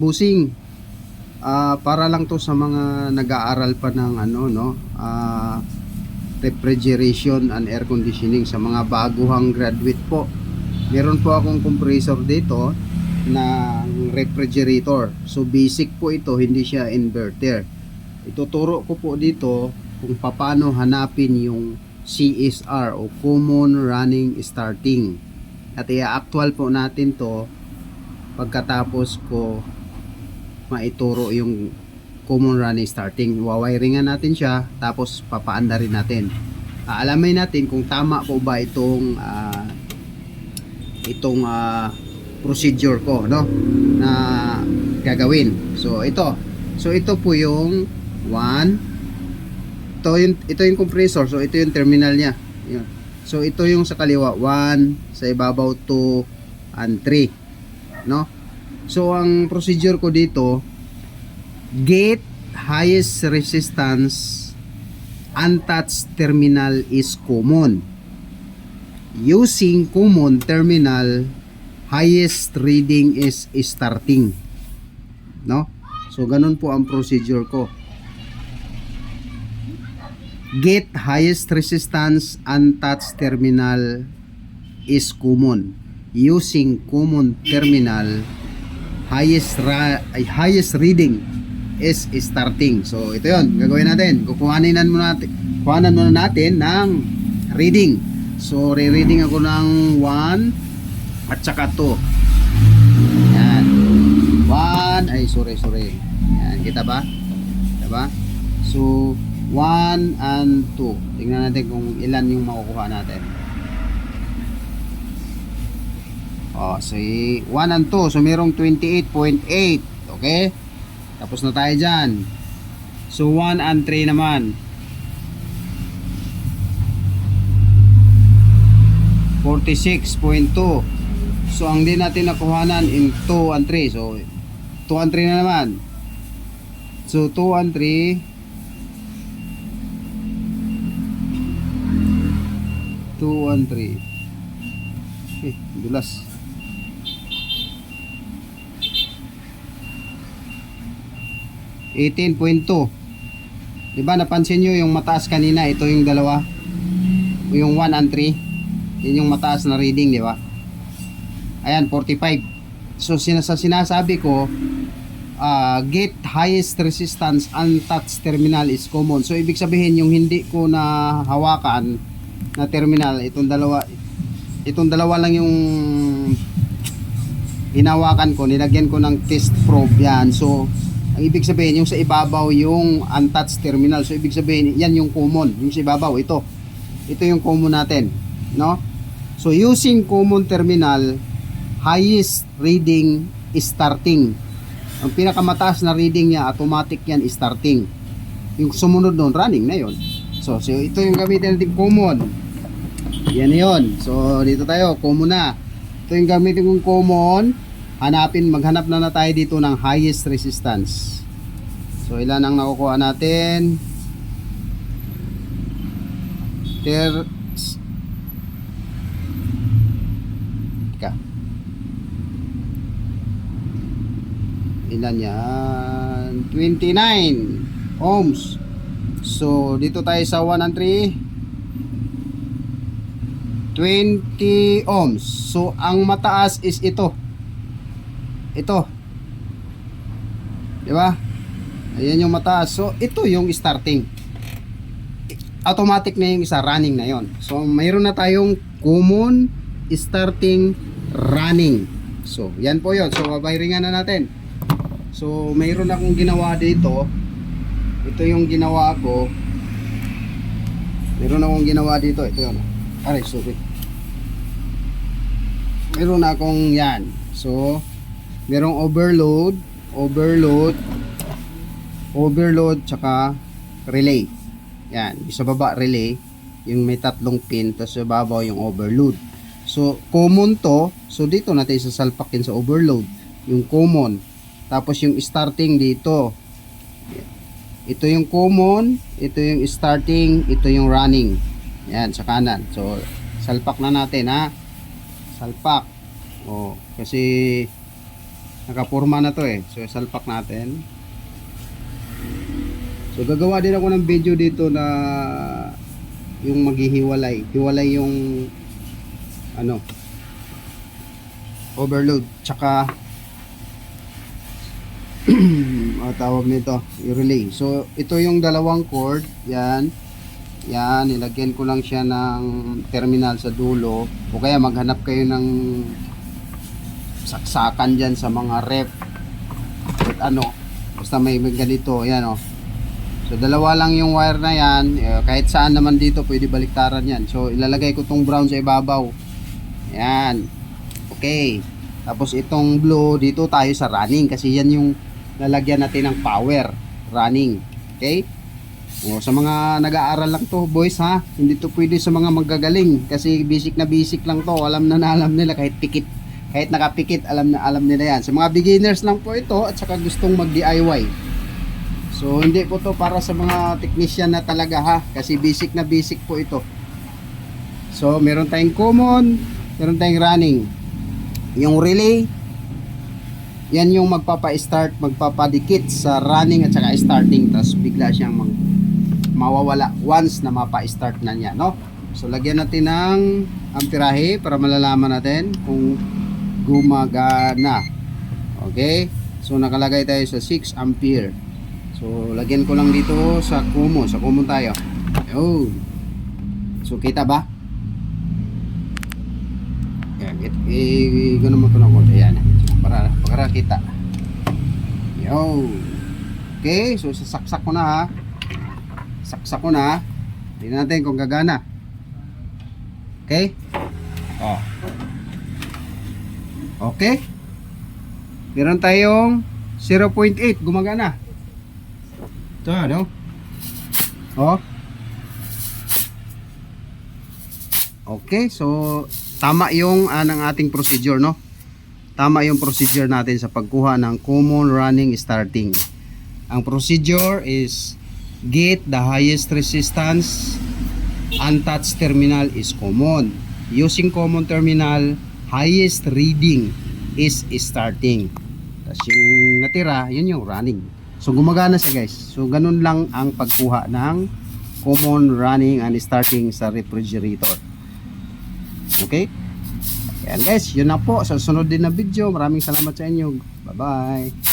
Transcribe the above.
Busing, para lang to sa mga nag-aaral pa ng refrigeration and air conditioning, sa mga baguhang graduate po. Meron po akong compressor dito na refrigerator. So basic po ito, hindi siya inverter. Ituturo ko po dito kung paano hanapin yung CSR o Common Running Starting. At i-actual po natin to pagkatapos ko maituro yung common running starting. Wawiringan natin siya, tapos papaanda rin natin. Alamin natin kung tama po ba itong procedure ko, no, na gagawin. So ito po yung 1. Ito yung compressor. So ito yung terminal niya. Yun. So ito yung sa kaliwa 1, sa ibabaw 2 and 3, no? So ang procedure ko dito, gate highest resistance untouched terminal is common. Using common terminal, highest reading is starting, no? So ganun po ang procedure ko. Gate highest resistance untouched terminal is common. Using common terminal, highest reading is starting. So ito yon, gagawin natin. Kukuhanan muna natin ng reading. So re-reading ako ng 1 at saka 2. Yan. 1, sorry. Yan, kita ba? Diba? So 1 and 2. Tingnan natin kung ilan yung makukuha natin. So 1 and 2. So merong 28.8. Okay? Tapos na tayo dyan. So 1 and 3 naman. 46.2. So ang din natin nakuhanan in 2 and 3. So 2 and 3 na naman. So 2 and 3. 2 and 3. Dulas. 18.2. Diba napansin nyo yung mataas kanina, ito yung dalawa, yung 1 and 3, yun yung mataas na reading, diba? Ayan, 45. So sinasabi ko, gate highest resistance untouched terminal is common. So ibig sabihin yung hindi ko na hawakan na terminal, itong dalawa lang yung hinawakan ko, nilagyan ko ng test probe yan. So ang ibig sabihin, yung sa ibabaw yung untouched terminal. So ibig sabihin, yan yung common. Yung sa ibabaw, ito yung common natin, no? So using common terminal, highest reading is starting. Ang pinakamataas na reading niya, automatic yan is starting. Yung sumunod doon, running na yon. So ito yung gamitin natin, common. Yan yun. So dito tayo, common na. Ito yung gamitin kong common. Maghanap na tayo dito ng highest resistance. So ilan ang nakukuha natin? Ilan yan? 29 ohms. So dito tayo sa 1 and 3, 20 ohms. So ang mataas is ito, di ba? Ayan yung mataas. So ito yung starting, automatic na yung isa, running na yon. So mayroon na tayong common, starting, running. So yan po yon. So babayringan na natin. So mayroon akong ginawa dito. Ito yung ginawa ko. Mayroon akong ginawa dito. Ito yun. Sorry. Mayroon akong yan. So merong overload tsaka relay. Yan, sa baba relay, yung may tatlong pin, tapos sa baba yung overload. So common to. So dito natin sasalpakin sa overload yung common. Tapos yung starting dito. Ito yung common, ito yung starting, ito yung running. Yan, sa kanan. So salpak na natin, ha. Salpak. Kasi Nakapurma na to eh. So salpak natin. So gagawa din ako ng video dito na yung maghihiwalay. Hiwalay yung ano, overload tsaka tawag nito, i-relay. So ito yung dalawang cord, yan. Yan, nilagyan ko lang siya ng terminal sa dulo o kaya maghanap kayo ng saksakan dyan sa mga ref at ano, basta may ganito, yan o. So dalawa lang yung wire na yan, kahit saan naman dito pwede baliktaran yan. So ilalagay ko tong brown sa ibabaw, yan, okay. Tapos itong blue dito tayo sa running kasi yan yung lalagyan natin ng power running, okay. O, sa mga nag-aaral lang to boys ha, hindi to pwede sa mga magagaling kasi basic na basic lang to, alam na alam nila kahit pikit, kahit nakapikit alam na alam nila yan. Sa mga beginners lang po ito at saka gustong mag DIY. So hindi po to para sa mga technician na talaga ha, kasi basic na basic po ito. So meron tayong common, meron tayong running. Yung relay, yan yung magpapa-start, magpapadikit sa running at saka starting, tapos bigla siyang mawawala once na mapa-start na niya, no? So lagyan natin ng amperahe para malalaman natin kung gumagana. Okay? So nakalagay tayo sa 6 ampere. So lagyan ko lang dito sa common, tayo. Oh. So kita ba? Yan, gano'n mo ito ng konti. Ayan, para kita. Yo. Okay, so sasaksak ko na ha. Saksak ko na. Tingnan natin kung gagana. Okay? Oh. Okay? Meron tayong 0.8 gumagana. Ito, ano? Oh. Okay, so tama yung ng ating procedure, no? Tama yung procedure natin sa pagkuha ng common running starting. Ang procedure is get the highest resistance, untouched terminal is common. Using common terminal, highest reading is starting. Tapos yung natira, yun yung running. So gumagana siya guys. So ganun lang ang pagkuha ng common running and starting sa refrigerator. Okay? Yan guys, yun na po. Sa sunod din na video, maraming salamat sa inyo. Bye bye.